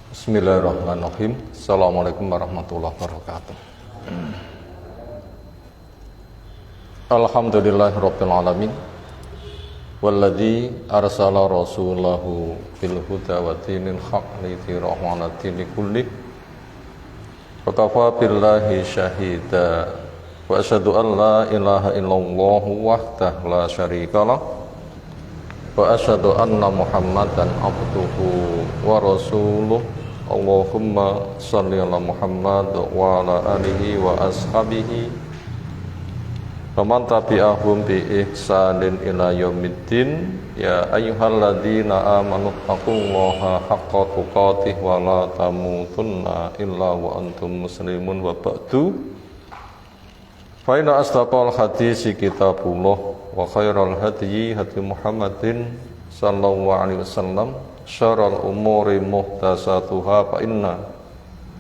Bismillahirrahmanirrahim. Assalamualaikum warahmatullahi wabarakatuh. Alhamdulillahirabbil alamin. Walladzi arsala rasulahu bil huda wa dinil haqq liyudhhirahu 'ala dini kulli. Wa kafa billahi syahida. Wa asyhadu an la ilaha illallah wahdahu la syarikalah. Wa asyhadu anna Muhammadan abduhu wa rasuluh. Allahumma shalli ala Muhammad wa ala alihi wa ashabihi wa man tabi'ahum bi ihsanin ila yaumiddin. Ya ayyuhalladzina amanu taqullaha haqqa tuqatih wa la tamutunna illa wa antum muslimun wa ba'du. Fa inna asdaqal hadisi kitabullah wa khairal hadyi hadyi Muhammadin sallallahu alaihi wasallam. Syarrul umuri muhdatsatuha fa inna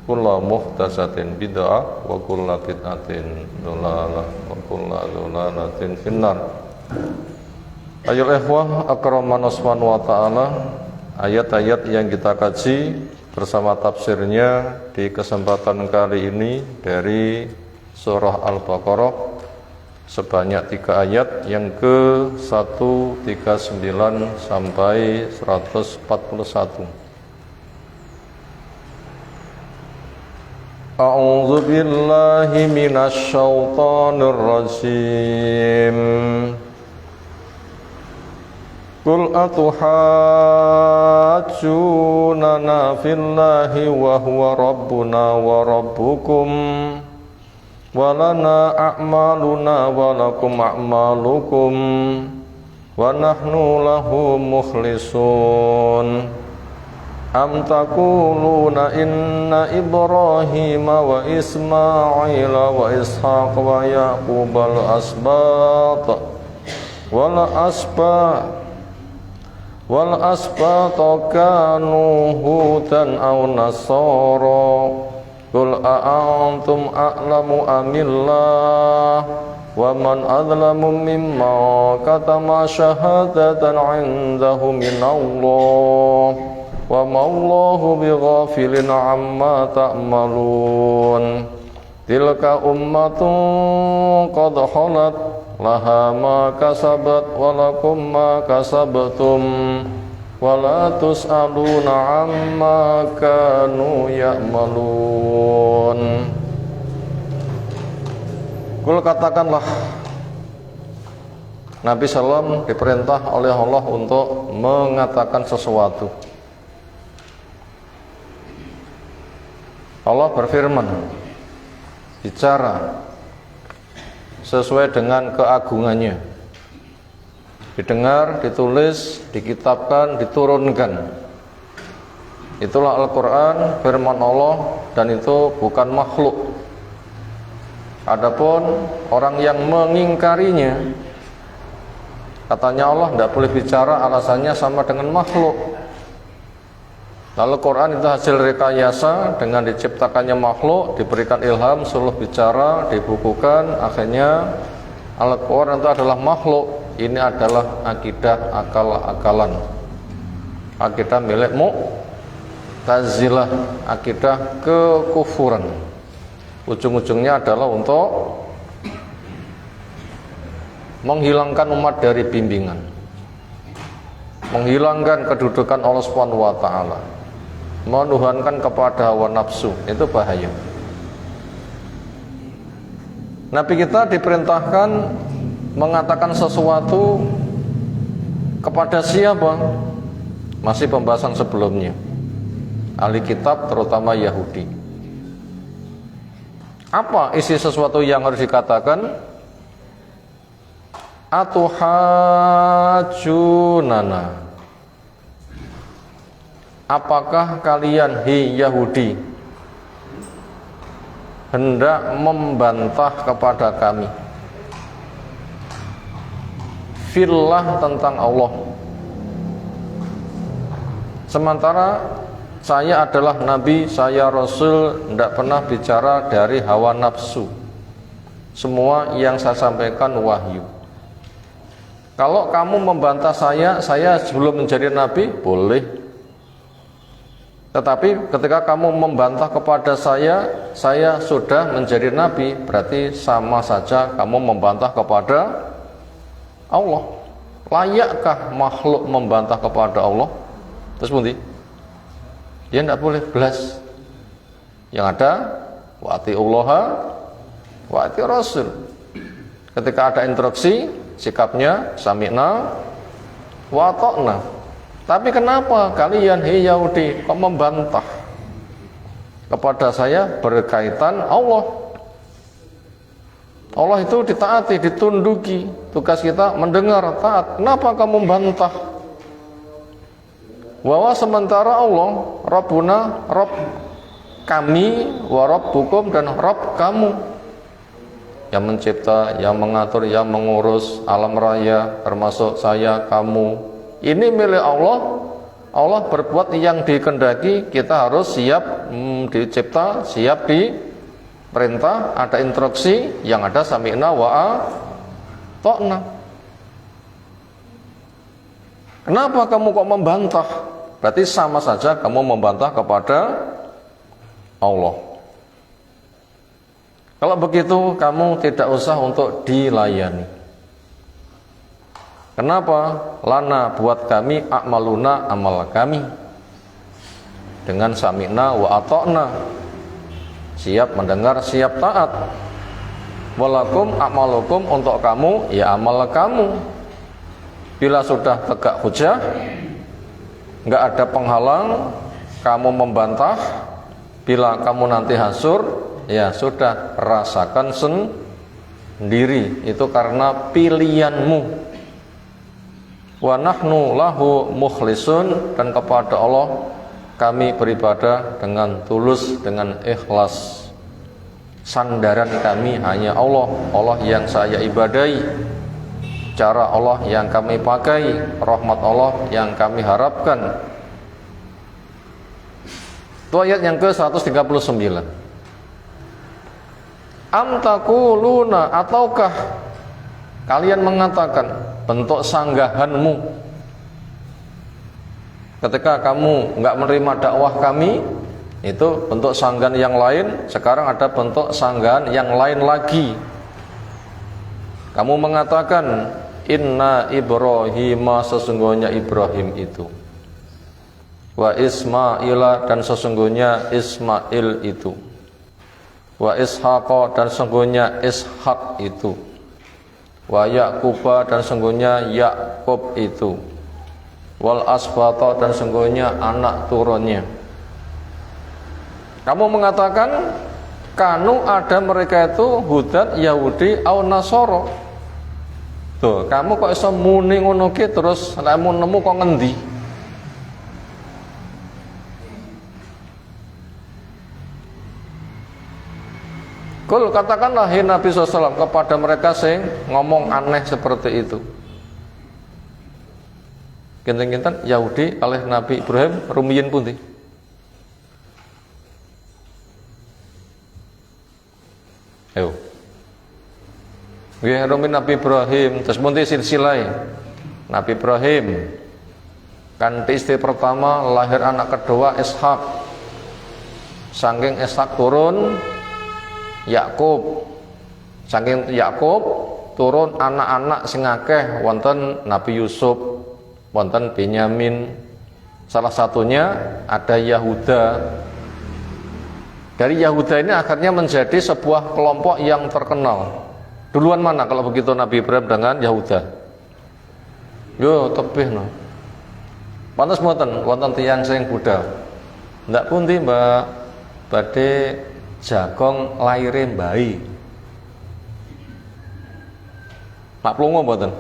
kulla muhdatsatin bid'ah wa kulla bid'atin dhalalah wa kulla dhalalatin finnar. Ayol ikhwah akramanus wa ta'ala, ayat-ayat yang kita kaji bersama tafsirnya di kesempatan kali ini dari surah Al-Baqarah sebanyak 3 ayat yang ke-139 sampai 141. A'udzu billahi minasy syaithanir rajim. Qul atuhajjunana fillahi wa huwa rabbuna wa rabbukum walana a'maluna walakum a'malukum wa nahnu lahu mukhlisun. Am taquluna inna Ibrahima wa Ismaila wa Ishaq wa Yaqub wal asbat kanu hudan aw nasara. Qul a'antum a'lamu amillah wa man adlamu mimma katama syahadatan 'indahu minallah wa ma Allahu bighafilin 'amma ta'malun. Tilka ummatun qad khalat laha ma kasabat wa lakum ma kasabtum wala tus'aluna amma kanu ya'malun. Kul katakanlah, Nabi SAW diperintah oleh Allah untuk mengatakan sesuatu. Allah berfirman, bicara sesuai dengan keagungannya, didengar, ditulis, dikitabkan, diturunkan. Itulah Al-Quran, firman Allah, dan itu bukan makhluk. Adapun orang yang mengingkarinya, katanya Allah tidak boleh bicara, alasannya sama dengan makhluk. Lalu Quran itu hasil rekayasa dengan diciptakannya makhluk, diberikan ilham, suruh bicara, dibukukan, akhirnya Al-Quran itu adalah makhluk. Ini adalah akidah akal-akalan, akidah milik Mu'tazilah, akidah kekufuran. Ujung-ujungnya adalah untuk menghilangkan umat dari bimbingan, menghilangkan kedudukan Allah Subhanahu wa ta'ala, menuhankan kepada hawa nafsu. Itu bahaya. Nabi kita diperintahkan mengatakan sesuatu kepada siapa? Masih pembahasan sebelumnya, ahli kitab terutama Yahudi. Apa isi sesuatu yang harus dikatakan? Atuhajunana, apakah kalian, hei Yahudi, hendak membantah kepada kami fillah, tentang Allah, sementara saya adalah Nabi, saya Rasul, tidak pernah bicara dari hawa nafsu. Semua yang saya sampaikan wahyu. Kalau kamu membantah saya sebelum menjadi nabi, boleh. Tetapi ketika kamu membantah kepada saya sudah menjadi nabi, berarti sama saja kamu membantah kepada Allah. Layakkah makhluk membantah kepada Allah? Terus pundi? Ya tidak boleh belas. Yang ada wa atiullaha wa ati rasul. Ketika ada instruksi, sikapnya sami'na wa ata'na. Tapi kenapa kalian hei Yahudi kok membantah kepada saya berkaitan Allah? Allah itu ditaati, ditunduki. Tugas kita mendengar, taat. Kenapa kamu membantah? Bahwa sementara Allah Rabbuna, Rabb kami, wa Rabbukum, dan Rabb kamu, yang mencipta, yang mengatur, yang mengurus alam raya, termasuk saya, kamu. Ini milik Allah. Allah berbuat yang dikehendaki, kita harus siap dicipta, siap diperintah, ada instruksi, yang ada sami'na wa ata'na. Kenapa kamu kok membantah? Berarti sama saja kamu membantah kepada Allah. Kalau begitu kamu tidak usah untuk dilayani. Kenapa? Lana buat kami a'maluna amal kami dengan sami'na wa ata'na, siap mendengar, siap taat. Walakum a'malukum, untuk kamu ya amal kamu. Bila sudah tegak hujah, enggak ada penghalang, kamu membantah, bila kamu nanti hasur, ya sudah rasakan sendiri, itu karena pilihanmu. Wa nahnu lahu mukhlisun, dan kepada Allah kami beribadah dengan tulus, dengan ikhlas. Sandaran kami hanya Allah, Allah yang saya ibadahi, cara Allah yang kami pakai, rahmat Allah yang kami harapkan. Itu ayat yang ke-139. Am taquluna, ataukah kalian mengatakan, bentuk sanggahanmu ketika kamu enggak menerima dakwah kami, itu bentuk sanggahan yang lain. Sekarang ada bentuk sanggahan yang lain lagi. Kamu mengatakan, inna Ibrahima, sesungguhnya Ibrahim itu, wa Ismaila, dan sesungguhnya Ismail itu, wa Ishaqa, dan sesungguhnya Ishak itu, wa Yaquba, dan sungguhnya Yakub itu, wal asbata, dan sungguhnya anak turunnya. Kamu mengatakan kanu ada mereka itu hudat Yahudi au Nasoro. Tuh, kamu kok iso muni ngono ki, terus lemu nemu kok ngendi? Kul, katakanlah hai Nabi SAW kepada mereka sing ngomong aneh seperti itu. Kinten-kinten Yahudi oleh Nabi Ibrahim rumiyin pundi? Ayo. Nggih rumiyin Nabi Ibrahim, terus pundi silsilahe? Nabi Ibrahim kan istri pertama lahir anak kedua Ishak. Saking Ishak turun Yakub, saking Yakub turun anak-anak sing akeh, wonten Nabi Yusuf, wonten Benyamin, salah satunya ada Yahuda. Dari Yahuda ini akhirnya menjadi sebuah kelompok yang terkenal. Duluan mana kalau begitu Nabi Ibrahim dengan Yahuda? Yo tebih no. Pantes mboten wonten tiyang sing Buddha. Ndak pundi Mbak badhe jagong laire mbahi. Pak plongo mboten?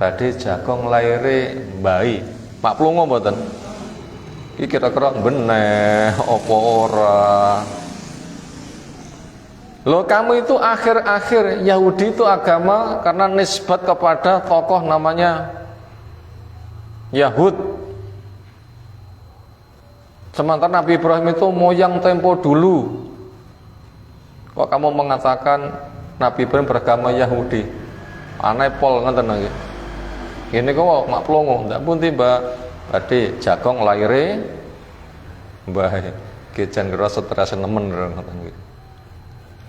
Badhe jagong laire mbahi. Pak plongo mboten? Iki kira-kira beneh apa ora? Loh, kamu itu akhir-akhir Yahudi itu agama karena nisbat kepada tokoh namanya Yahud. Sementara Nabi Ibrahim itu moyang tempo dulu. Kok kamu mengatakan Nabi Ibrahim beragama Yahudi? Aneh pol ngeten nggih. Gini kok mak plongo, ndak pun tiba Badhe jagong laire Mbah Gejan kira stres nemen ngoten nggih.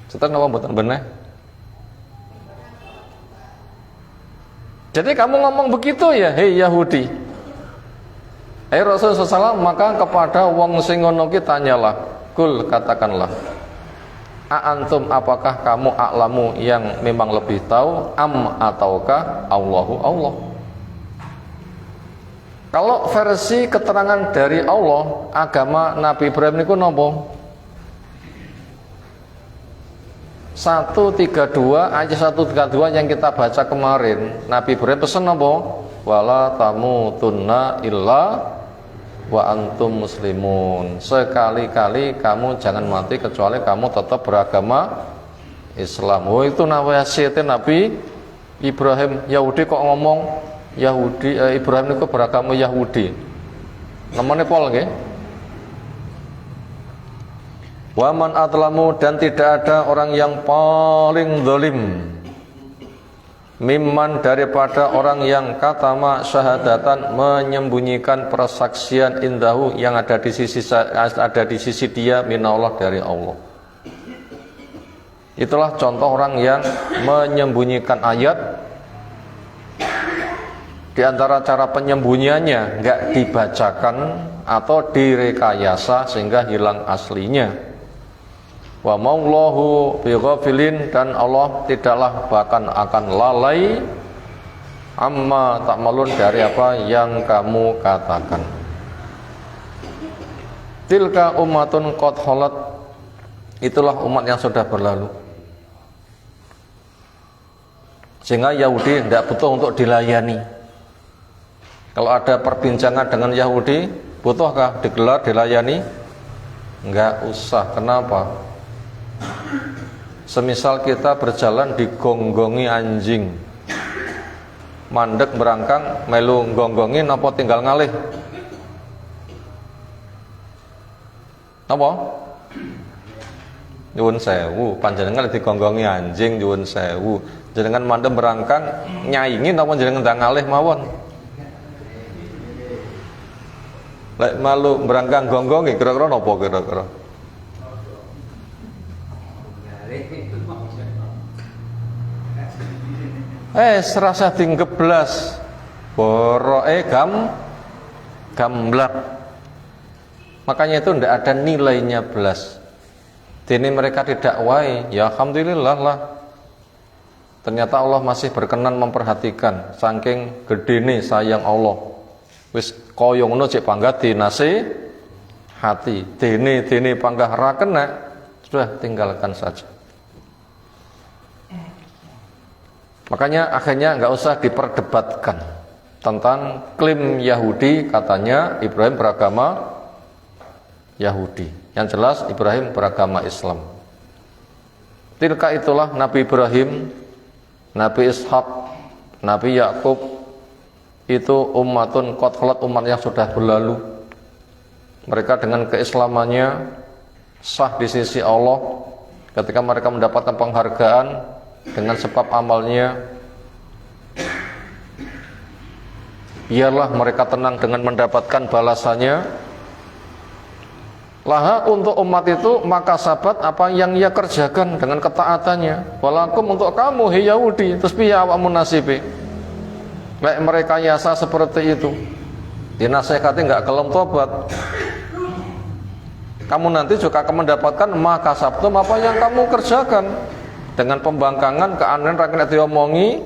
Setan napa mboten bener? Jadi kamu ngomong begitu ya, hei Yahudi. Rasulullah SAW, maka kepada wong sing ngono ki tanyalah, kul katakanlah, antum apakah kamu a'lamu yang memang lebih tahu, ataukah Allahu Allah? Kalau versi keterangan dari Allah, agama Nabi Ibrahim niku napa? 132 ayat 132 yang kita baca kemarin, Nabi Ibrahim pesan napa? Wala tamutunna illa wa antum muslimun. Sekali-kali kamu jangan mati kecuali kamu tetap beragama Islam. Oh, itu nasihatnya Nabi Ibrahim. Yahudi kok ngomong Yahudi, Ibrahim itu beragama Yahudi. Namanya Paul nggih. Wa man atlamu, dan tidak ada orang yang paling zalim mimman daripada orang yang katama syahadatan menyembunyikan persaksian indahu yang ada di sisi dia minallah dari Allah. Itulah contoh orang yang menyembunyikan ayat. Di antara cara penyembunyiannya enggak dibacakan atau direkayasa sehingga hilang aslinya. Wa maullahu bighafilin, dan Allah tidaklah bahkan akan lalai amma ta'malun, dari apa yang kamu katakan. Tilka ummatun qad khalat, itulah umat yang sudah berlalu. Sehingga Yahudi tidak butuh untuk dilayani. Kalau ada perbincangan dengan Yahudi, butuhkah digelar, dilayani? Enggak usah. Kenapa? Semisal kita berjalan digonggongi anjing, mandek berangkang melu gonggongin apa tinggal ngalih? Apa? Nyuwun sewu, panjenengan digonggongi anjing nyuwun sewu. Jenengan mandek berangkang nyaingin apa jenengan ndang ngalih mawon? Lek malu berangkang gonggong kira-kira napa kira-kira? Serasa tinggeblas boroke gamblak. Makanya itu ndak ada nilainya belas. Dene mereka tidak wae, ya alhamdulillah lah. Ternyata Allah masih berkenan memperhatikan, saking gedene sayang Allah. Wis kaya ngono cek panggah dinasihati, dene panggah ra kena, sudah tinggalkan saja. Makanya akhirnya nggak usah diperdebatkan tentang klaim Yahudi, katanya Ibrahim beragama Yahudi. Yang jelas Ibrahim beragama Islam. Tilka itulah Nabi Ibrahim, Nabi Ishak, Nabi Yakub, itu ummatun qad khalat, umat yang sudah berlalu. Mereka dengan keislamannya sah di sisi Allah ketika mereka mendapatkan penghargaan dengan sebab amalnya. Biarlah mereka tenang dengan mendapatkan balasannya. Laha, untuk umat itu maka sabat apa yang ia kerjakan dengan ketaatannya. Walakum, untuk kamu hei Yahudi, terus piye awakmu nasibe? Lek mereka yasa seperti itu, dinasehati nggak kelem tobat, kamu nanti juga akan mendapatkan maka sabtum apa yang kamu kerjakan. Dengan pembangkangan keanehan rakyat diomongi,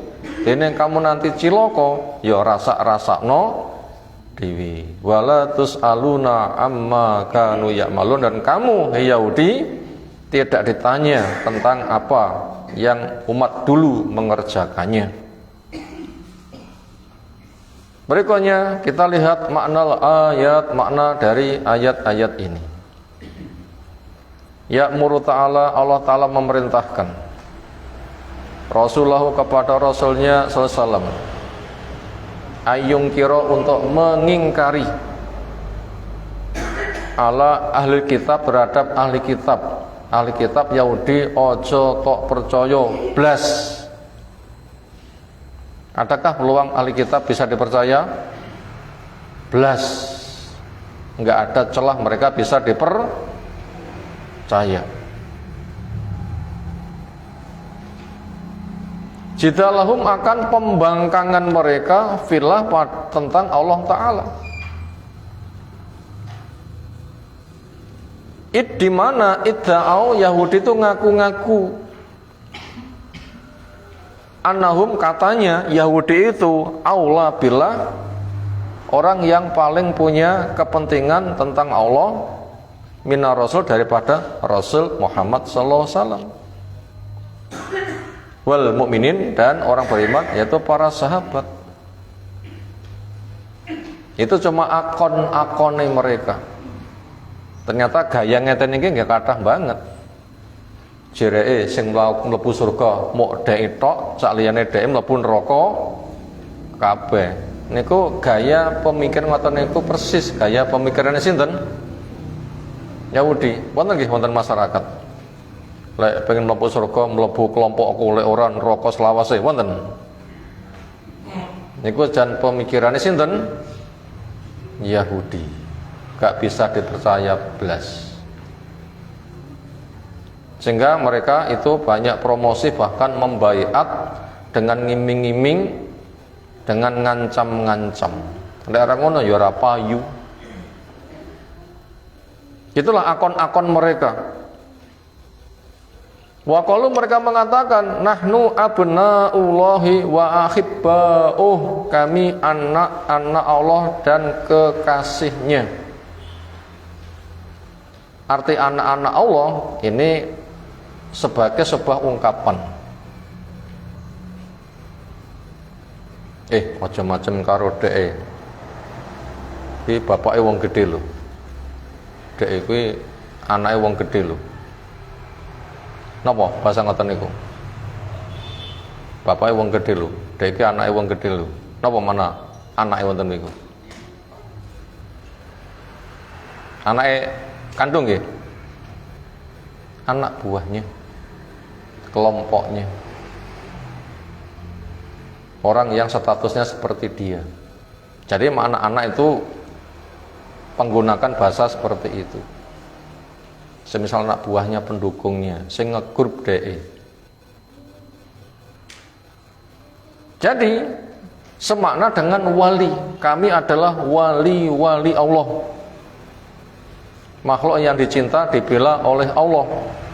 ini kamu nanti ciloko, ya rasa-rasakno dewi. Wala tus'aluna amma kanu ya'malun, dan kamu hei Yahudi tidak ditanya tentang apa yang umat dulu mengerjakannya. Berikutnya kita lihat makna ayat, makna dari ayat-ayat ini. Ya'muru ta'ala, Allah ta'ala memerintahkan Rasulullah kepada Rasulnya SAW, ayung kiro, untuk mengingkari ala ahli kitab, berhadap ahli kitab. Ahli kitab Yahudi ojo tok percaya blas. Adakah peluang ahli kitab bisa dipercaya? Blas. Enggak ada celah mereka bisa dipercaya. Jidalahum akan pembangkangan mereka fillah tentang Allah Ta'ala. Di mana idda'au Yahudi itu ngaku-ngaku annahum, katanya Yahudi itu aula billah, orang yang paling punya kepentingan tentang Allah minar Rasul, daripada Rasul Muhammad sallallahu alaihi wasallam, wal mukminin, dan orang beriman yaitu para sahabat. Itu cuma akon-akone mereka. Ternyata gaya ngeten iki nggih kathah banget. Jereke sing mlebu surga muk dhek tok, sak liyane dhek mlebu neraka kabeh. Niku gaya pemikiran ngoten niku persis gaya pemikirannya sinten? Yahudi. Wonten nggih wonten masyarakat. Lek pengen mlebu surga mlebu kelompokku, lek ora neraka selawase, wonten. Niku jan pemikirannya sinten? Yahudi. Gak bisa dipercaya blas. Sehingga mereka itu banyak promosi, bahkan membaiat dengan ngiming-ngiming, dengan ngancam-ngancam. Lek ngono ya ora payu. Itulah akon-akon mereka. Wa qalu, mereka mengatakan nahnu abnaullahi wa ahibba'uh, kami anak-anak Allah dan kekasihnya. Arti anak-anak Allah ini sebagai sebuah ungkapan. Macam-macam karo dhek. Iki bapake wong gedhe lho. Dhek kuwi anake wong gedhe lho. Napa bahasa ngoten niku? Bapake wong gedhe lho, dhek iki anake wong gedhe lho. Napa mana anake wonten niku? Anake kandung nggih. Anak buahnya, kelompoknya. Orang yang statusnya seperti dia. Jadi anak-anak itu menggunakan bahasa seperti itu. Semisal anak buahnya, pendukungnya, sing ngegrup DE. Jadi semakna dengan wali. Kami adalah wali-wali Allah. Makhluk yang dicinta, dibela oleh Allah.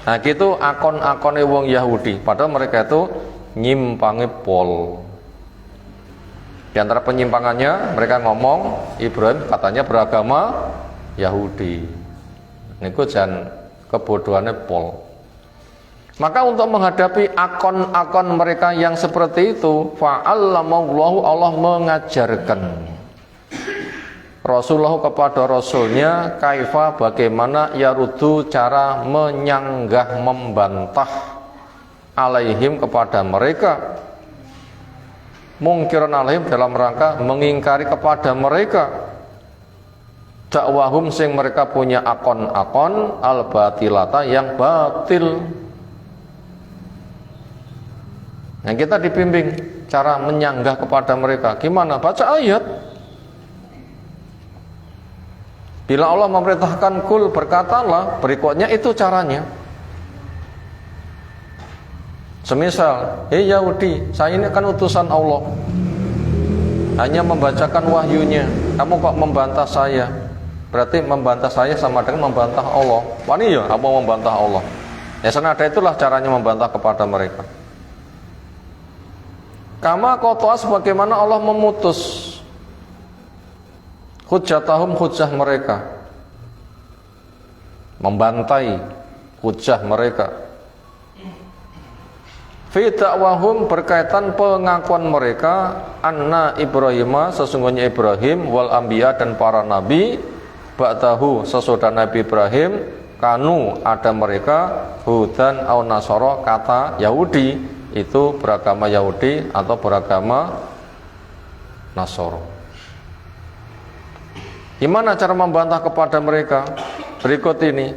Nah gitu akon-akone wong Yahudi. Padahal mereka itu nyimpangi pol. Di antara penyimpangannya mereka ngomong Ibrahim katanya beragama Yahudi. Niku jan kebodohannya pol. Maka untuk menghadapi akon-akon mereka yang seperti itu, fa'allamallahu, Allah mengajarkan Rasulullah kepada Rasulnya kaifa, bagaimana yarudu, cara menyanggah, membantah alaihim, kepada mereka, mungkiran alaihim, dalam rangka mengingkari kepada mereka dakwahum, sing mereka punya akon-akon al-batilata, yang batil. Yang kita dibimbing cara menyanggah kepada mereka. Gimana? Baca ayat. Bila Allah memerintahkan kul, berkatalah, berikutnya itu caranya. Semisal, Yahudi, saya ini kan utusan Allah, hanya membacakan wahyunya, kamu kok membantah saya? Berarti membantah saya sama dengan membantah Allah. Wani ya, apa membantah Allah? Ya senada itulah caranya membantah kepada mereka. Kama qata'a, sebagaimana Allah memutus hujjatahum, hujjah mereka, membantai hujjah mereka. Fi da'wahum, berkaitan pengakuan mereka, anna Ibrahim, sesungguhnya Ibrahim, wal anbiya, dan para nabi, ba'dahu, sesudah Nabi Ibrahim, kanu, ada mereka, hudan au nasara, kata Yahudi itu beragama Yahudi atau beragama Nasara. Gimana cara membantah kepada mereka? Berikut ini.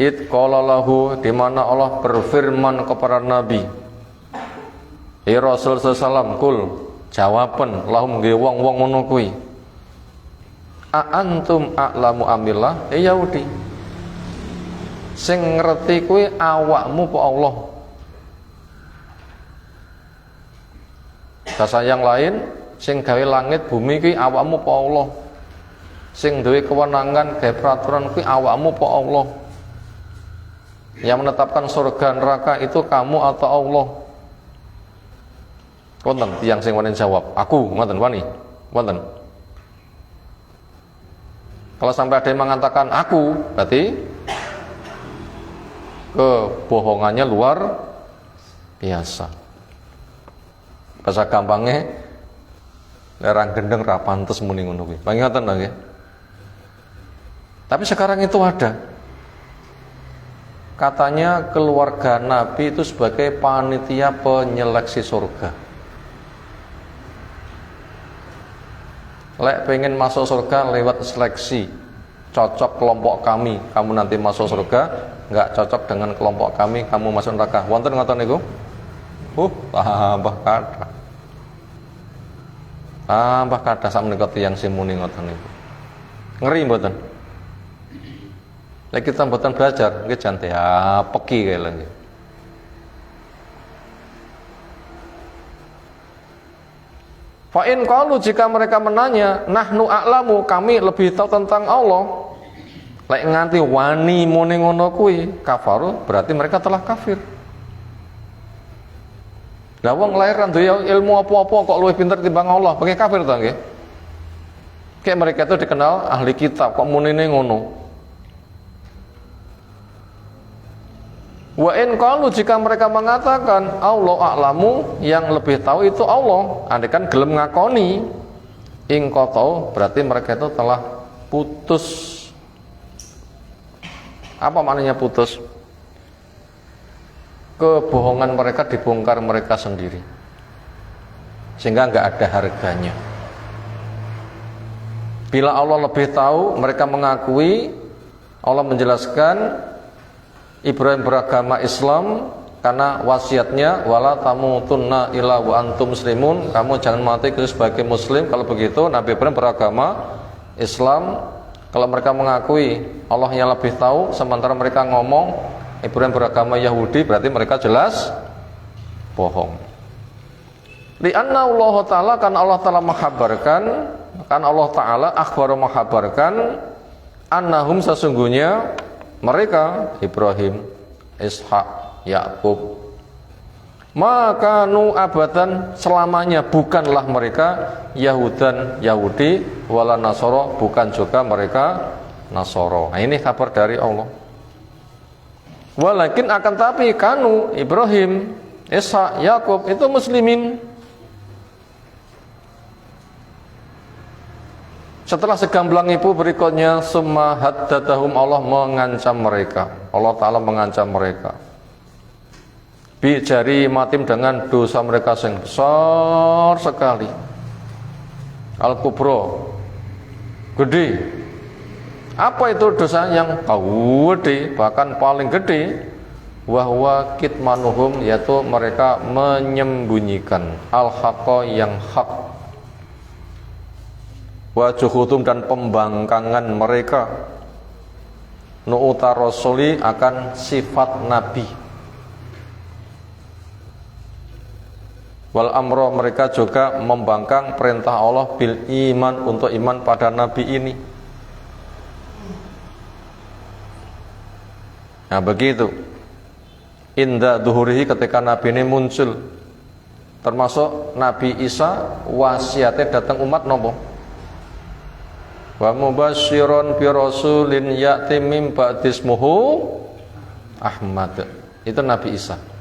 Id qala lahu, di mana Allah berfirman kepada Nabi, Rasul sallallahu, kul, jawaban lahum nggih wong-wong ngono kuwi. A antum a'lamu amillah? Yahudi. Sing ngerti kuwi awakmu apa Allah? Bahasa yang lain, sing gawe langit bumi kuwi awakmu apa Allah? Sing duwe kewenangan gawe peraturan kuwi awakmu apa Allah? Yang menetapkan surga neraka itu kamu atau Allah? Wonten tiyang sing wani jawab, aku ngoten wani. Wonten. Kalau sampai ada yang mengatakan aku, berarti kebohongannya luar biasa. Bahasa gampangnya lerang gendeng ra pantes muni ngono kuwi. Panginten lho nggih. Tapi sekarang itu ada. Katanya keluarga Nabi itu sebagai panitia penyeleksi surga. Lek pengen masuk surga lewat seleksi, cocok kelompok kami, kamu nanti masuk surga. Enggak cocok dengan kelompok kami, kamu masuk neraka. Wonten ngoten niku? Tambah kathah. Tambah kathah sak menika tiyang simuni ngoten niku. Ngeri mboten? Lek kita mboten belajar, nggih jan diapeki kae lho nggih. Fa in qalu, jika mereka menanya, nahnu a'lamu, kami lebih tahu tentang Allah. Lek nganti wani muni ngono kuwi, kafaru, berarti mereka telah kafir. Lah wong lahiran duwe ilmu apa-apa kok luwih pinter timbang Allah, pakai kafir to nggih? Kayak mereka itu dikenal ahli kitab, kok munine ngono. Wa in qalu, jika mereka mengatakan Allah a'lamu, yang lebih tahu itu Allah, andekan gelem ngakoni ing qatau, berarti mereka itu telah putus. Apa maknanya putus? Kebohongan mereka dibongkar mereka sendiri, sehingga enggak ada harganya. Bila Allah lebih tahu, mereka mengakui, Allah menjelaskan Ibrahim beragama Islam karena wasiatnya wala tamutunna illa wa antum muslimun, kamu jangan mati kecuali sebagai muslim. Kalau begitu Nabi Ibrahim beragama Islam. Kalau mereka mengakui Allah yang lebih tahu, sementara mereka ngomong Ibrahim beragama Yahudi, berarti mereka jelas bohong. Lianna Allah Ta'ala, kan Allah Ta'ala menghabarkan, kan Allah Ta'ala akhbar menghabarkan annahum, sesungguhnya mereka Ibrahim, Ishak, Yakub, maka nu abadan, selamanya bukanlah mereka Yahudan, Yahudi, wala Nasoro, bukan juga mereka Nasoro. Nah, ini kabar dari Allah. Walakin, akan tapi, kanu Ibrahim, Ishak, Yakub itu muslimin. Setelah segamblang itu berikutnya, summa haddadahum, Allah mengancam mereka. Allah Ta'ala mengancam mereka bi jari matim, dengan dosa mereka yang besar sekali. Al-kubro, gede. Apa itu dosa yang gede, bahkan paling gede? Wahwa kitmanuhum, yaitu mereka menyembunyikan al-haqqa, yang hak. Wa juhudum, dan pembangkangan mereka nu'uta rasuli, akan sifat nabi. Wal amro, mereka juga membangkang perintah Allah bil iman, untuk iman pada nabi ini. Nah begitu, inda duhurihi, ketika nabi ini muncul, termasuk Nabi Isa, wasiatnya datang umat nopo? Wa mubasyiron bi rasulin ya'ti mim ba'dismuhu Ahmad. Itu Nabi Isa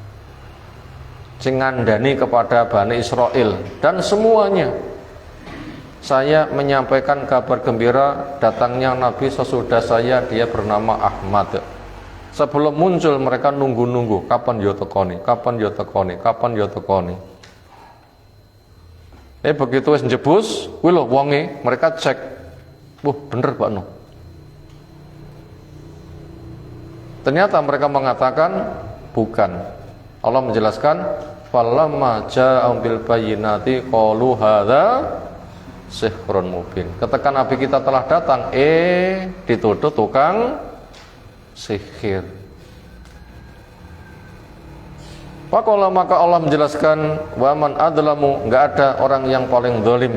sing ngandani kepada Bani Israel dan semuanya, saya menyampaikan kabar gembira datangnya Nabi sesudah saya, dia bernama Ahmad. Sebelum muncul mereka nunggu-nunggu, kapan yo tekoni, kapan yo tekoni, kapan yo tekoni. Begitu wis njebus kuwi lho wonge, mereka cek, bener Pak No. Ternyata mereka mengatakan bukan. Allah menjelaskan, falamma ja'ahum bil bayyinati qalu hadza sihrun mubin. Ketika Nabi kita telah datang, dituduh tukang sihir. Faqala, maka Allah menjelaskan, wa man adlamu, enggak ada orang yang paling zalim,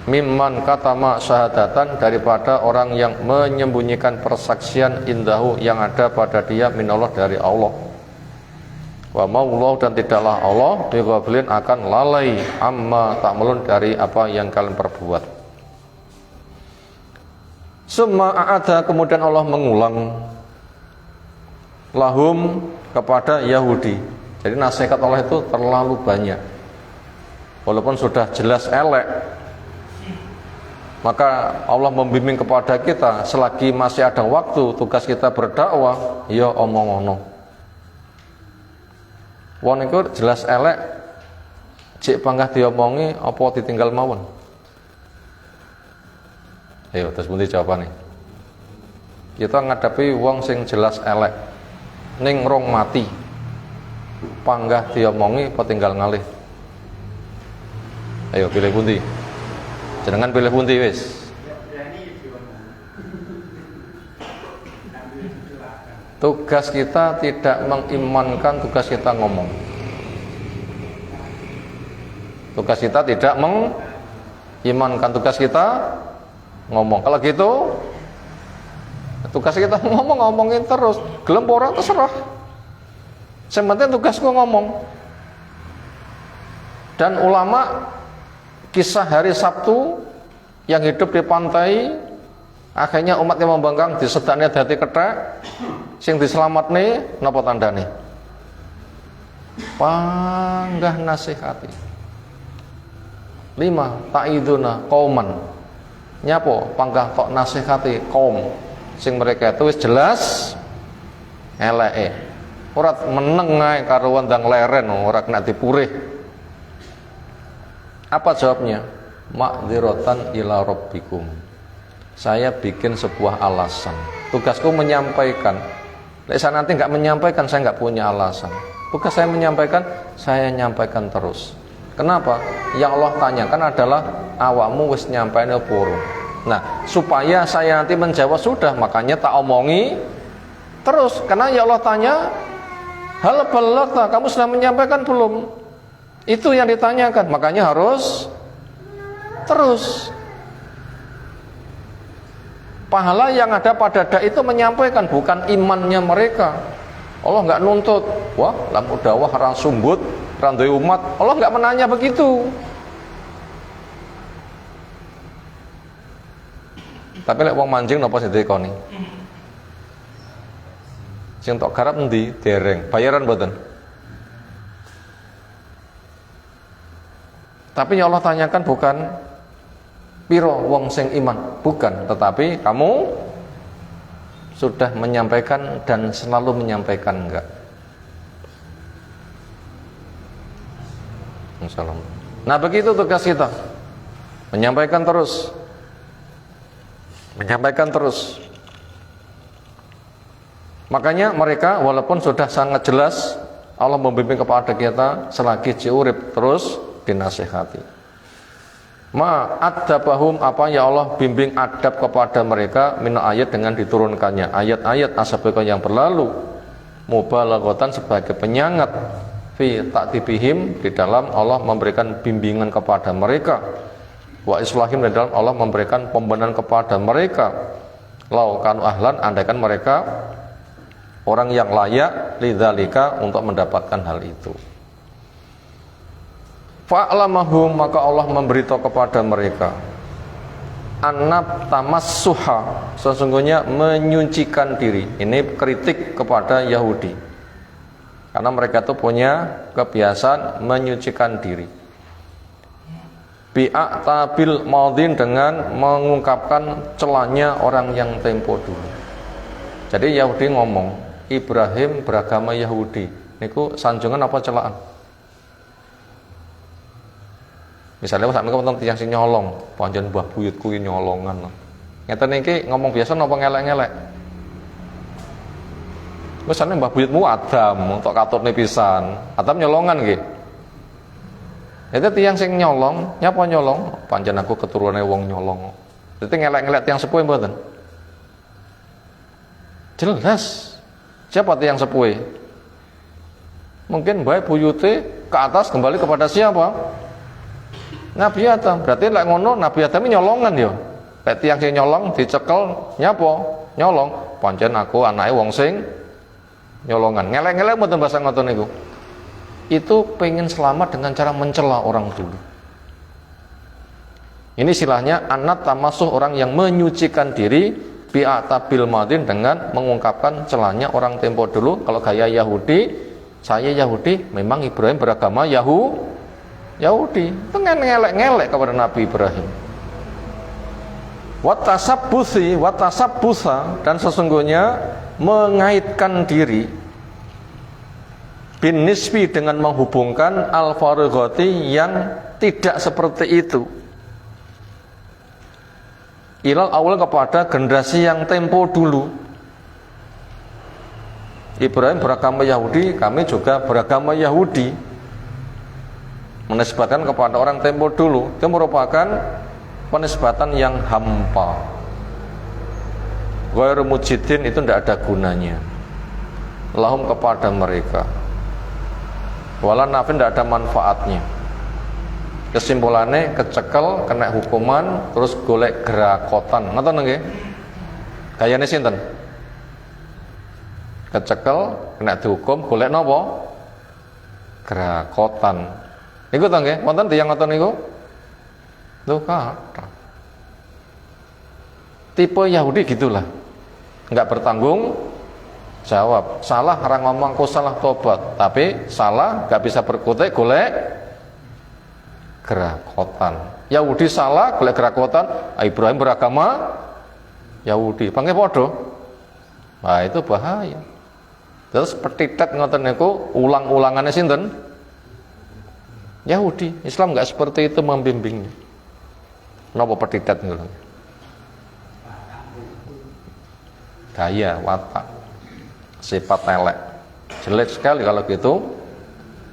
mimman katama syahadatan, daripada orang yang menyembunyikan persaksian indahu yang ada pada dia minallah, dari Allah. Wa maullah, dan tidaklah Allah bighafilin, akan lalai amma ta'malun, dari apa yang kalian perbuat. Summa a'ada, kemudian Allah mengulang lahum, kepada Yahudi. Jadi nasihat Allah itu terlalu banyak, walaupun sudah jelas elek, maka Allah membimbing kepada kita selagi masih ada waktu, tugas kita berdakwah, ya omong-ono. Wong iku jelas elek, cek panggah diomongi apa ditinggal mawon. Ayo terus bunti jawabane. Kita ngadapi wong sing jelas elek, ning rong mati, panggah diomongi apa tinggal ngalih. Ayo pilih pundi? Jenengan pilih pundi wis. Tugas kita tidak mengimankan, tugas kita ngomong. Tugas kita tidak mengimankan, tugas kita ngomong. Kalau gitu tugas kita ngomongin terus, gelem orang terserah. Yang penting tugasku ngomong. Dan ulama, kisah hari Sabtu yang hidup di pantai, akhirnya umat yang membangkang disedaknya dadi kethek, sing diselamatne napa tandane? Panggah nasihati. 5 ta'iduna qauman. Nyapo panggah tok nasihati kaum sing mereka itu wis jelas eleke, ora meneng ae karo wandang leren, ora kena dipurih. Apa jawabnya? Ma'dziratan ila rabbikum. Saya bikin sebuah alasan. Tugasku menyampaikan. Lek saya nanti enggak menyampaikan, saya enggak punya alasan. Tugas saya menyampaikan, saya nyampaikan terus. Kenapa? Yang Allah tanyakan adalah awakmu wis nyampaine apa urung. Nah, supaya saya nanti menjawab sudah, makanya tak omongi terus. Karena ya Allah tanya, hal balagta, kamu sudah menyampaikan belum? Itu yang ditanyakan, makanya harus terus. Pahala yang ada pada dai itu menyampaikan, bukan imannya mereka. Allah nggak nuntut, wah lamu dakwah orang sumbut, randoi umat. Allah nggak menanya begitu. Tapi lek wong mancing napa sing dikoni? Sing tok garap endi? Dereng. Bayaran mboten? Tapi yang Allah tanyakan bukan piro wong sing iman, bukan, tetapi kamu sudah menyampaikan dan selalu menyampaikan enggak? Insyaallah. Nah, begitu tugas kita. Menyampaikan terus. Menyampaikan terus. Makanya mereka walaupun sudah sangat jelas, Allah membimbing kepada kita selagi urip terus dinasihati. Ma'adzabahum, apa ya Allah bimbing adab kepada mereka min ayat dengan diturunkannya ayat-ayat asabiqah yang berlalu, mubalaghatan sebagai penyangat fi ta'tibihim, di dalam Allah memberikan bimbingan kepada mereka, wa islahim, di dalam Allah memberikan pembenaran kepada mereka, lau kanu ahlan, andaikan mereka orang yang layak lidzalika, untuk mendapatkan hal itu. Fa'lamahum, maka Allah memberitahu kepada mereka, annab tamassuha, sesungguhnya menyucikan diri. Ini kritik kepada Yahudi, karena mereka itu punya kebiasaan menyucikan diri. Bi'atabil maudin, dengan mengungkapkan celahnya orang yang tempo dulu. Jadi Yahudi ngomong, Ibrahim beragama Yahudi, niku sanjungan apa celaan? Misalnya saat mereka tentang tiang sing nyolong, panjen mbah buyutku ini nyolongan. Ngeten iki ngomong biasa napa ngelek-ngelek? Wis ane mbah buyutmu Adam, untuk katutne pisan. Adam nyolongan nggih. Itu tiang sing nyolong, nyapa nyolong? Pancen aku keturunane wong nyolong. Dadi ngelek-ngelek tiang sepuhe mboten? Jelas. Siapa tiang sepuhe? Mungkin bae buyute ke atas kembali kepada siapa? Nabi Adam. Berarti lek ngono Nabi Adam nyolongan ya. Lek tiang sing nyolong dicekel nyapa? Nyolong. Pancen aku anake wong sing nyolongan. Ngelek-ngelek mboten bahasa ngoten niku. Itu pengen selamat dengan cara mencela orang dulu. Ini istilahnya anak tamasuh, orang yang menyucikan diri bi'atabil madin dengan mengungkapkan celahnya orang tempo dulu. Kalau gaya Yahudi, saya Yahudi, memang Ibrahim beragama Yahudi. Itu ngelek-ngelek kepada Nabi Ibrahim. Watasabbusa, dan sesungguhnya mengaitkan diri bin nisbi dengan menghubungkan al-farighati yang tidak seperti itu ilal awal kepada generasi yang tempo dulu. Ibrahim beragama Yahudi, kami juga beragama Yahudi, menisbatkan kepada orang tempo dulu. Itu merupakan penisbatan yang hampa, ghairu mujidin, itu tidak ada gunanya lahum kepada mereka, wala nafin, tidak ada manfaatnya. Kesimpulannya kecekel, kena hukuman, terus golek gerakotan. Ngoten nggih? Gayane sinten? Kecekel, kena dihukum, golek napa? Gerakotan. Niku to nggih? Wonten tiyang ngoten niku? Lho kata. Tipe Yahudi gitulah. Enggak bertanggung jawab. Salah orang ngomong aku salah tobat, tapi salah gak bisa berkutik golek gerakotan. Yahudi salah golek gerakotan, Ibrahim beragama Yahudi, pangke padha. Nah itu bahaya. Terus petitet ngoten niku ulang-ulangannya sinten? Yahudi. Islam gak seperti itu membimbingnya. Napa petitet niku? Gaya, watak, sifat elek, jelek sekali kalau gitu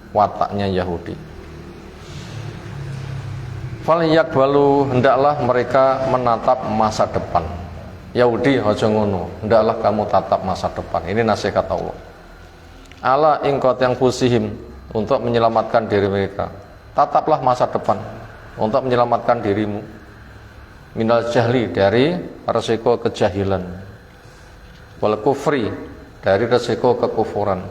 wataknya Yahudi. Falyaqbalu, hendaklah mereka menatap masa depan. Yahudi aja ngono, hendaklah kamu tatap masa depan. Ini nasihat Allah. Ala ingkot yang fusihim, untuk menyelamatkan diri mereka. Tataplah masa depan untuk menyelamatkan dirimu minal jahli, dari resiko kejahilan, wal kufri, dari resiko kekufuran,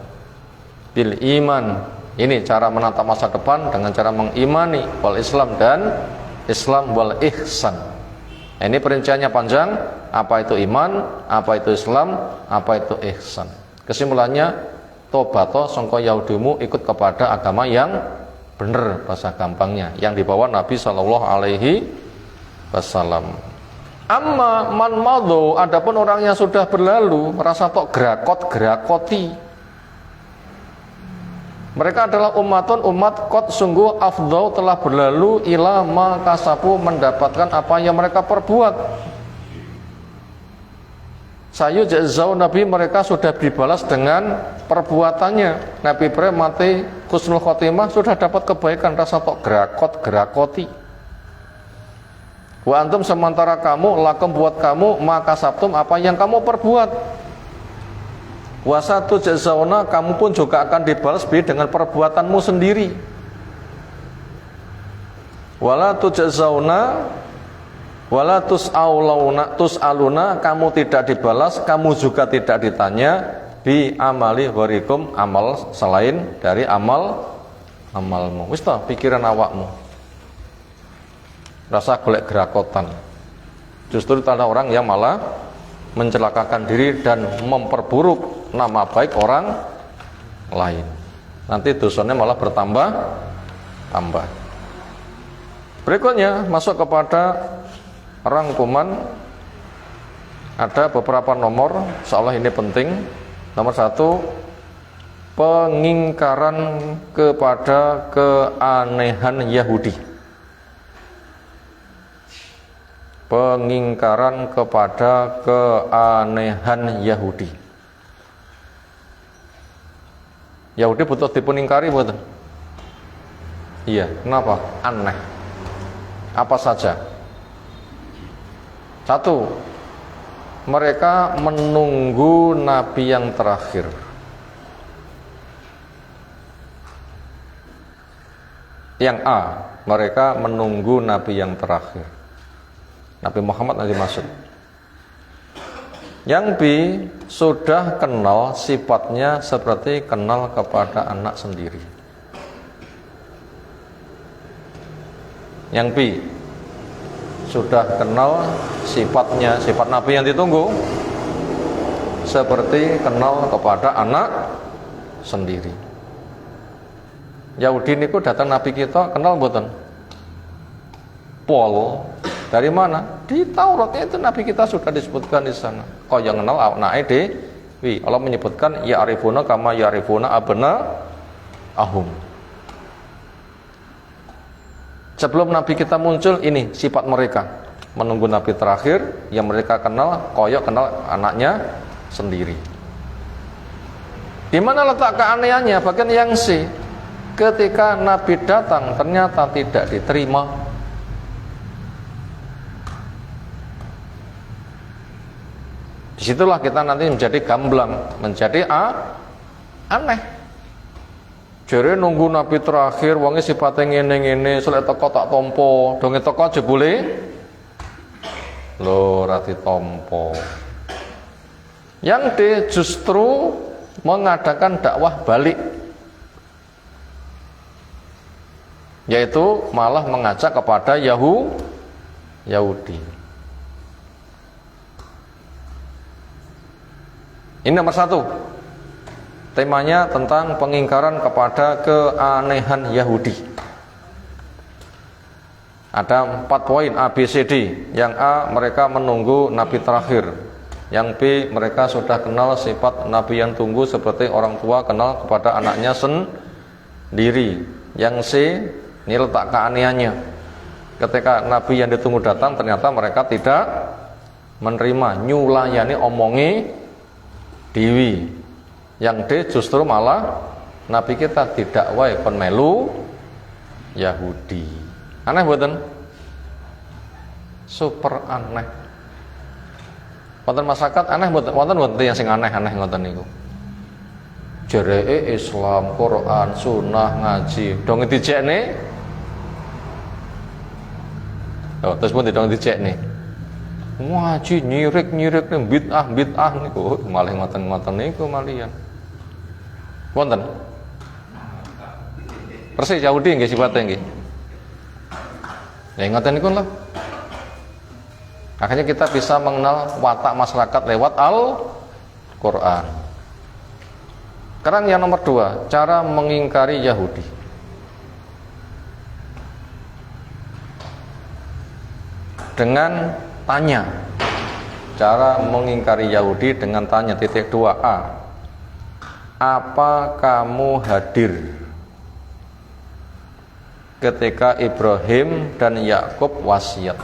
bil iman, ini cara menatap masa depan dengan cara mengimani, wal Islam, dan Islam, wal ihsan. Ini perinciannya panjang, apa itu iman, apa itu Islam, apa itu ihsan. Kesimpulannya, tobato sangka Yahudimu ikut kepada agama yang benar, bahasa gampangnya, yang dibawa Nabi Shallallahu Alaihi Wasallam. Amma man madhu, adapun orang yang sudah berlalu, merasa tok gerakoti. Mereka adalah umat kot sungguh afdau telah berlalu ila ma kasabu, mendapatkan apa yang mereka perbuat. Sayu jazau, Nabi mereka sudah dibalas dengan perbuatannya. Nabi Ibrahim mati husnul khotimah, sudah dapat kebaikan, rasa tok gerakoti. Wa antum, sementara kamu, lakum buat kamu, maka sabtum apa yang kamu perbuat. Wa satu jazauna, kamu pun juga akan dibalas dengan perbuatanmu sendiri. Wala tujazauna wala tus'aluna, kamu tidak dibalas, kamu juga tidak ditanya bi amali gharikum, amal selain dari amalmu. Wis ta pikiran awakmu. Rasa golek gerakotan. Justru tanda orang yang malah mencelakakan diri dan memperburuk nama baik orang lain. Nanti dosanya malah bertambah. Berikutnya masuk kepada rangkuman. Ada beberapa nomor, seolah ini penting. Nomor 1, pengingkaran kepada keanehan Yahudi. Pengingkaran kepada keanehan Yahudi. Yahudi butuh dipuningkari, bukan? Iya, kenapa? Aneh. Apa saja? Satu, mereka menunggu nabi yang terakhir. Yang A, mereka menunggu nabi yang terakhir. Nabi Muhammad nanti masuk. Yang B, sudah kenal sifatnya seperti kenal kepada anak sendiri. Yang B, sudah kenal sifatnya, sifat nabi yang ditunggu seperti kenal kepada anak sendiri. Yahudi niku datang nabi kita kenal mboten? Pol. Dari mana? Di Tauratnya itu nabi kita sudah disebutkan di sana. Kau yang kenal anake dewi. Allah menyebutkan ya arifuna kama ya arifuna abna ahum. Sebelum nabi kita muncul, ini sifat mereka. Menunggu nabi terakhir yang mereka kenal, koyok kenal anaknya sendiri. Di mana letak keanehannya? Bagian yang C. Ketika nabi datang ternyata tidak diterima. Disitulah kita nanti menjadi gamblang, menjadi aneh. Jare nunggu nabi terakhir, wonge sifatnya ngene-ngene, selek teko tak tompo, donge teko jebule lho ra ditompo. Yang D justru mengadakan dakwah balik, yaitu malah mengajak kepada Yahudi. Ini nomor 1. Temanya tentang pengingkaran kepada keanehan Yahudi. Ada 4 poin A, B, C, D. Yang A, mereka menunggu nabi terakhir. Yang B, mereka sudah kenal sifat nabi yang tunggu seperti orang tua kenal kepada anaknya sendiri. Yang C, ini letak keanehannya. Ketika nabi yang ditunggu datang ternyata mereka tidak menerima, nyulayani omongi dewi. Yang D justru malah nabi kita tidak wae kon melu Yahudi. Aneh mboten? Super aneh. Wonten masyarakat aneh mboten? Wonten yang sing aneh-aneh ngoten niku. Jereke Islam, Quran, Sunnah, ngaji, dong dijekne. Oh, terus pun dong dijekne. Ngaji nyirik bid'ah niku malah ngoten-ngoten niku malian. Wonten. Persis Yahudi nggih sifate nggih. Ya ngoten niku lho. Akhirnya kita bisa mengenal watak masyarakat lewat Al-Qur'an. Sekarang yang nomor 2, cara mengingkari Yahudi. Dengan tanya. Cara mengingkari Yahudi dengan tanya. Titik 2A. Apa kamu hadir ketika Ibrahim dan Yakub wasiat?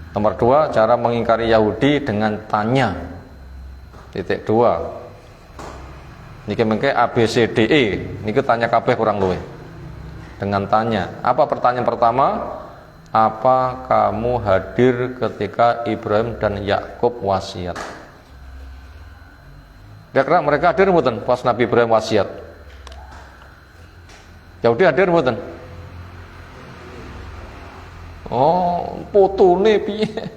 Nomor 2, cara mengingkari Yahudi dengan tanya. Titik 2. Niki mengke A B C D E. Niki tanya kabeh kurang luwih. Dengan tanya. Apa pertanyaan pertama? Apa kamu hadir ketika Ibrahim dan Yakub wasiat? Kira-kira mereka hadir mboten pas Nabi Ibrahim wasiat? Yahudi hadir mboten? Oh, potone piye?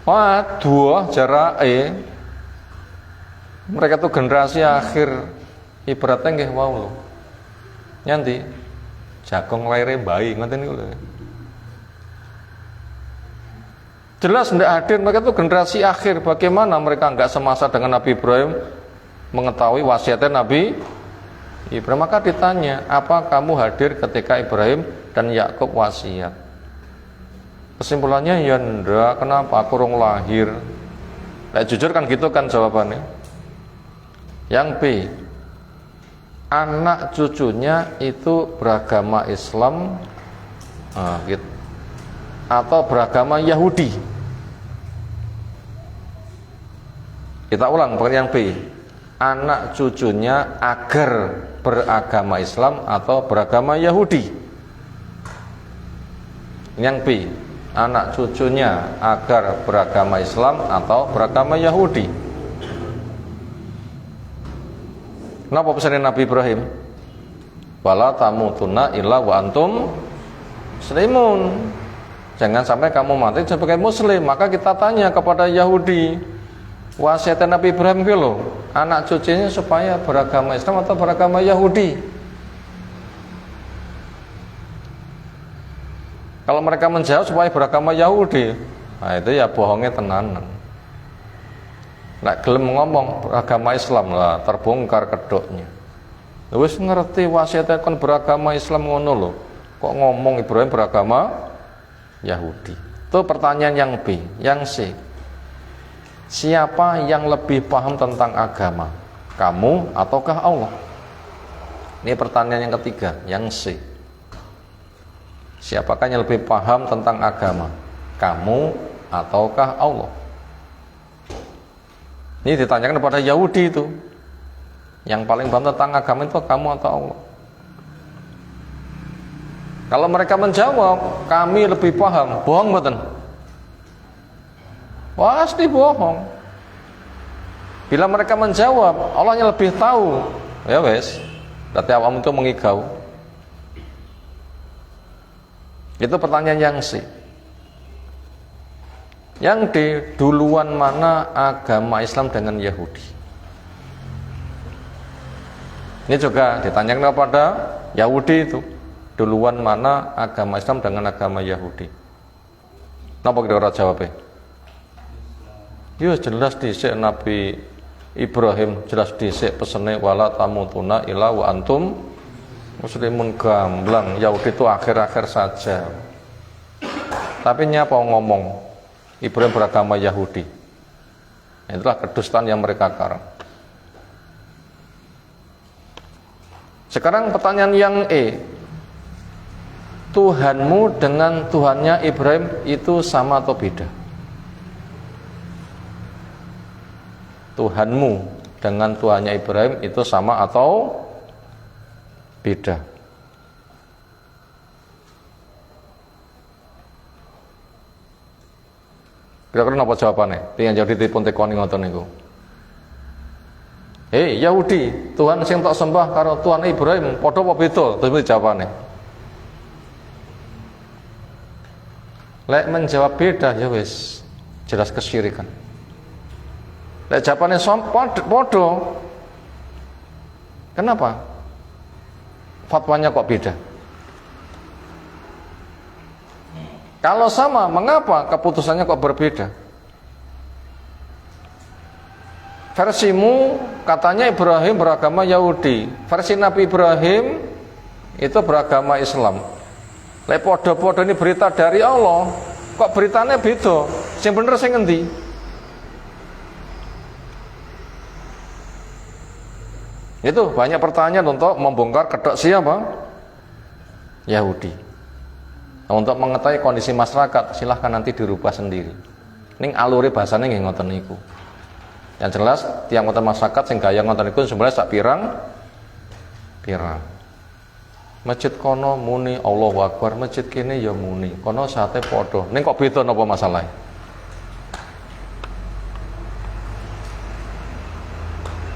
Waduh, jarake. Mereka tuh generasi akhir, ibaratnya nggih wau lho. Nyanti jagong laire bayi ngoten niku lho. Jelas ndak hadir, mereka tuh generasi akhir. Bagaimana mereka enggak semasa dengan Nabi Ibrahim mengetahui wasiatnya Nabi Ibrahim? Maka ditanya, apa kamu hadir ketika Ibrahim dan Yakub wasiat? Kesimpulannya ya ndak, kenapa aku urung lahir. Lah jujur kan gitu kan jawabannya. Yang B, anak cucunya itu beragama Islam gitu, atau beragama Yahudi. Kita ulang pertanyaan B. Anak cucunya agar beragama Islam atau beragama Yahudi. Yang B. Anak cucunya agar beragama Islam atau beragama Yahudi. Kenapa pesan Nabi Ibrahim? Wala tamutunna illa wa antum muslimun. Jangan sampai kamu mati sebagai muslim. Maka kita tanya kepada Yahudi, wasiat Nabi Ibrahim itu loh, anak cucunya supaya beragama Islam atau beragama Yahudi. Kalau mereka menjawab supaya beragama Yahudi, nah itu ya bohongnya tenanan. Nek gelem ngomong beragama Islam lah terbongkar kedoknya. Wis ngerti wasiatnya kon beragama Islam ngono lho. Kok ngomong Ibrahim beragama Yahudi. Itu pertanyaan yang B. Yang C. Siapa yang lebih paham tentang agama? Kamu ataukah Allah? Ini pertanyaan yang ketiga, yang C. Siapakah yang lebih paham tentang agama? Kamu ataukah Allah? Ini ditanyakan kepada Yahudi itu. Yang paling paham tentang agama itu kamu atau Allah? Kalau mereka menjawab, kami lebih paham, bohong betul. Pasti bohong. Bila mereka menjawab, Allahnya lebih tahu, ya wes, berarti awam itu mengigau. Itu pertanyaan yang C. Yang D, duluan mana agama Islam dengan Yahudi? Ini juga ditanyakan kepada Yahudi itu. Duluan mana agama Islam dengan agama Yahudi? Napa kira-kira jawabnya? Ya jelas dhisik Nabi Ibrahim, jelas dhisik pesene wala tamutuna illa wa antum muslimun, gamblang. Yahudi itu akhir-akhir saja. Tapi nyapa ngomong Ibrahim beragama Yahudi? Itulah kedustaan yang mereka karang. Sekarang pertanyaan yang E. Tuhanmu dengan Tuhannya Ibrahim itu sama atau beda? Tuhanmu dengan Tuhannya Ibrahim itu sama atau beda? Kira-kira apa jawabannya? Yang jadi dipun tekoni ngoten niku. Yahudi, Tuhan sing tak sembah karo Tuhan Ibrahim padha apa beda? Terus jawabane. Lek menjawab beda ya wis jelas kesyirikan. Lek jawabannya podo. Kenapa? Fatwanya kok beda? Kalau sama, mengapa keputusannya kok berbeda? Versimu katanya Ibrahim beragama Yahudi, versi Nabi Ibrahim itu beragama Islam. Lek podo-podo ini berita dari Allah, kok beritanya beda? Sing bener sing ngendi? Itu banyak pertanyaan untuk membongkar kedok siapa? Yahudi. Nah, untuk mengetahui kondisi masyarakat, silahkan nanti dirubah sendiri. Ning alure bahasane nggih ngoten niku. Yang jelas tiang ngoten masyarakat sing gaya ngoten niku sebenarnya sak pirang. Masjid kono muni Allahu Akbar, masjid kene ya muni. Kono sate padha. Ning kok beda napa masalahnya?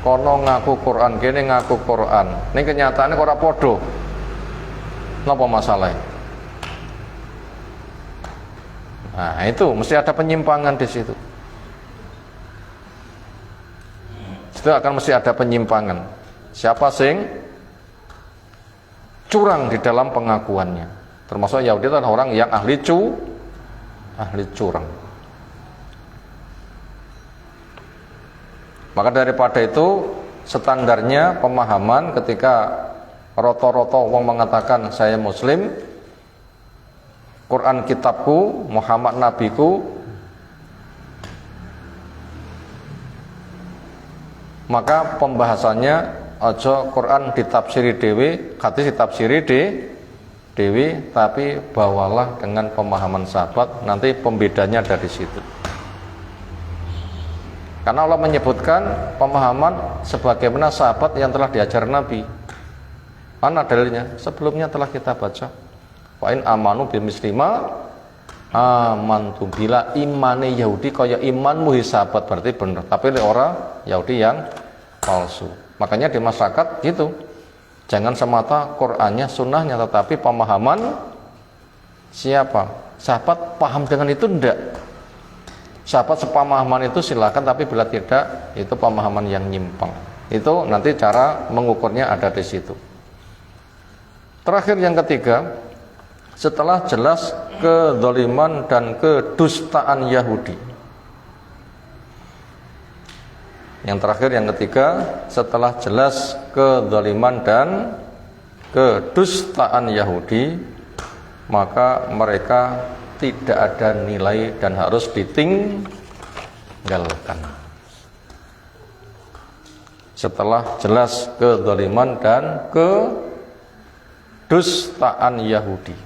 Kono ngaku Quran, kene ngaku Quran. Ning kenyataane kok ora padha. Napa masalahnya? Nah, itu mesti ada penyimpangan di situ. Itu akan mesti ada penyimpangan. Siapa sing curang di dalam pengakuannya? Termasuk Yahudi adalah orang yang ahli curang. Maka daripada itu standarnya pemahaman ketika roto-roto wong mengatakan saya muslim, Quran kitabku, Muhammad nabiku, maka pembahasannya aja Quran ditafsiri dewe, hadis ditafsiri dewe, tapi bawalah dengan pemahaman sahabat, nanti pembedanya ada di situ. Karena Allah menyebutkan pemahaman sebagaimana sahabat yang telah diajar Nabi. Mana dalilnya? Sebelumnya telah kita baca. Wa in amanu bimislima amantu, bila imane Yahudi kaya imanmu sahabat berarti benar. Tapi orang Yahudi yang palsu. Makanya di masyarakat gitu. Jangan semata Qur'annya, sunnahnya, tetapi pemahaman siapa? Sahabat paham dengan itu enggak? Sahabat sepemahaman itu silakan, tapi bila tidak, itu pemahaman yang nyimpang. Itu nanti cara mengukurnya ada di situ. Terakhir yang ketiga, setelah jelas kedzaliman dan kedustaan Yahudi. Yang terakhir yang ketiga, setelah jelas kedzaliman dan kedustaan Yahudi, maka mereka tidak ada nilai dan harus ditinggalkan. Setelah jelas kedzaliman dan kedustaan Yahudi,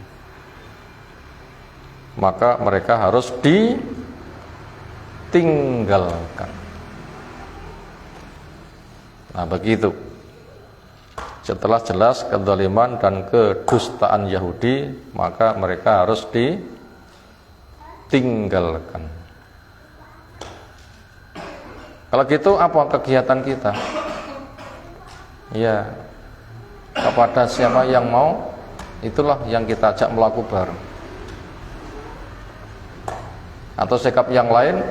maka mereka harus ditinggalkan. Nah begitu. Setelah jelas kedzaliman dan kedustaan Yahudi, maka mereka harus ditinggalkan. Kalau gitu apa kegiatan kita? Ya, kepada siapa yang mau, itulah yang kita ajak melaku bareng. Atau sikap yang lain,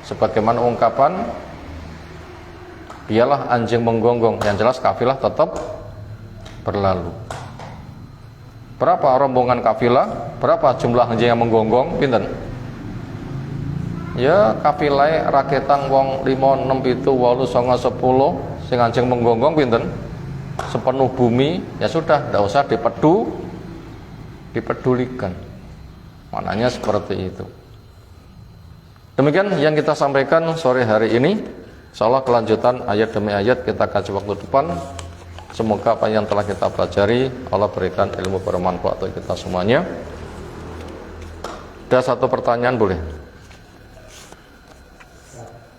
sebagaimana ungkapan, dialah anjing menggonggong, yang jelas kafilah tetap berlalu. Berapa rombongan kafilah? Berapa jumlah anjing yang menggonggong? Pinten? Ya kafilah raketan wong 5, 6, 7, 8, 9, 10 sing anjing menggonggong pinten? Sepenuh bumi. Ya sudah, tidak usah dipedulikan. Maknanya seperti itu. Demikian yang kita sampaikan sore hari ini. Insyaallah kelanjutan ayat demi ayat kita kaji waktu depan. Semoga apa yang telah kita pelajari Allah berikan ilmu bermanfaat untuk kita semuanya. Ada satu pertanyaan boleh?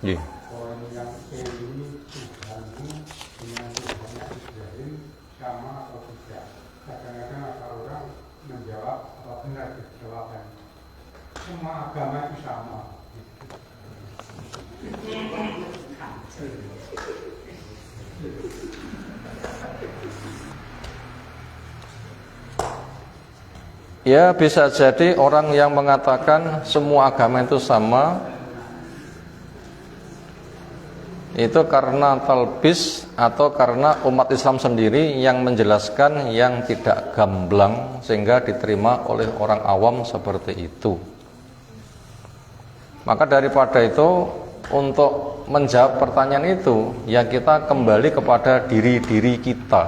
Iya. Orang yang ini diganggu dengan tujuannya Ibrahim sama atau tidak. Kadang-kadang ada orang menjawab apa benar jawaban. Semua agama itu sama. Ya bisa jadi orang yang mengatakan semua agama itu sama itu karena talbis atau karena umat Islam sendiri yang menjelaskan yang tidak gamblang sehingga diterima oleh orang awam seperti itu. Maka daripada itu, untuk menjawab pertanyaan itu ya kita kembali kepada diri-diri kita.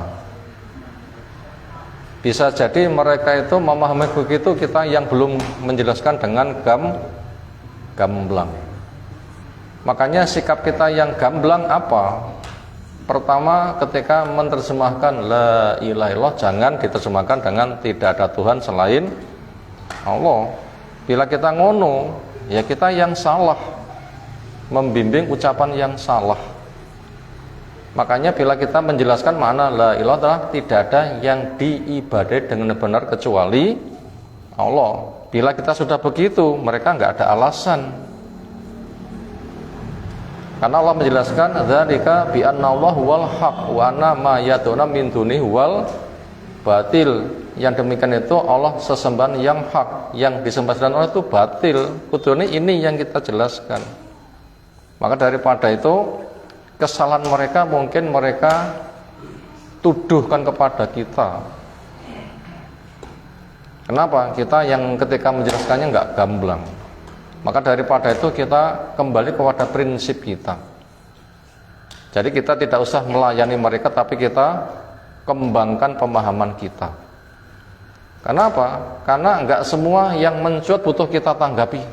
Bisa jadi mereka itu memahami begitu, kita yang belum menjelaskan dengan gamblang. Makanya sikap kita yang gamblang apa? Pertama, ketika menerjemahkan la ilaha illallah, jangan diterjemahkan dengan tidak ada Tuhan selain Allah. Bila kita ngono, ya kita yang salah, membimbing ucapan yang salah. Makanya bila kita menjelaskan makna la ilaha illallah, tidak ada yang diibadai dengan benar kecuali Allah. Bila kita sudah begitu, mereka nggak ada alasan. Karena Allah menjelaskan dzalika bi anna Allah huwal haq wa anna ma yad'una min dunihi huwal batil. Yang demikian itu Allah sesembahan yang hak, yang disembah selain Allah itu batil. Kudune ini yang kita jelaskan. Maka daripada itu kesalahan mereka mungkin mereka tuduhkan kepada kita. Kenapa? Kita yang ketika menjelaskannya nggak gamblang. Maka daripada itu kita kembali kepada prinsip kita. Jadi kita tidak usah melayani mereka, tapi kita kembangkan pemahaman kita. Kenapa? Karena enggak semua yang mencuat butuh kita tanggapi.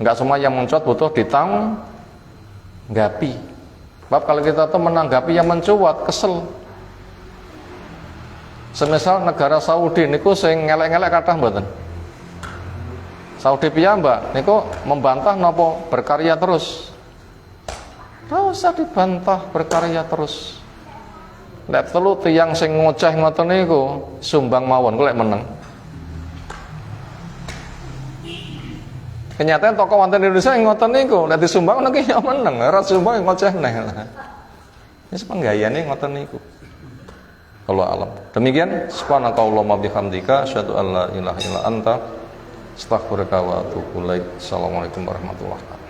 Enggak semua yang mencuat butuh ditanggapi. Sebab kalau kita tuh menanggapi yang mencuat, kesel. Semisal negara Saudi niku sing ngelek-ngelek kathah mboten. Saudi piyambak niku membantah napa berkarya terus. Ora usah dibantah, berkarya terus. Lek telu tiyang sing ngoceh ngoten niku sumbang mawon kok lek meneng. Kenyataan tokoh wonten Indonesia yang ngoten niku, lek disumbang niki ya meneng, ora sumbang ngoceh neh. Wis penggayane ngoten niku. Kalau alam. Demikian subhanakallahumma bihamdika asyhadu an la ilaha illa anta astaghfiruka wa atubu ilaik. Assalamualaikum warahmatullahi wabarakatuh.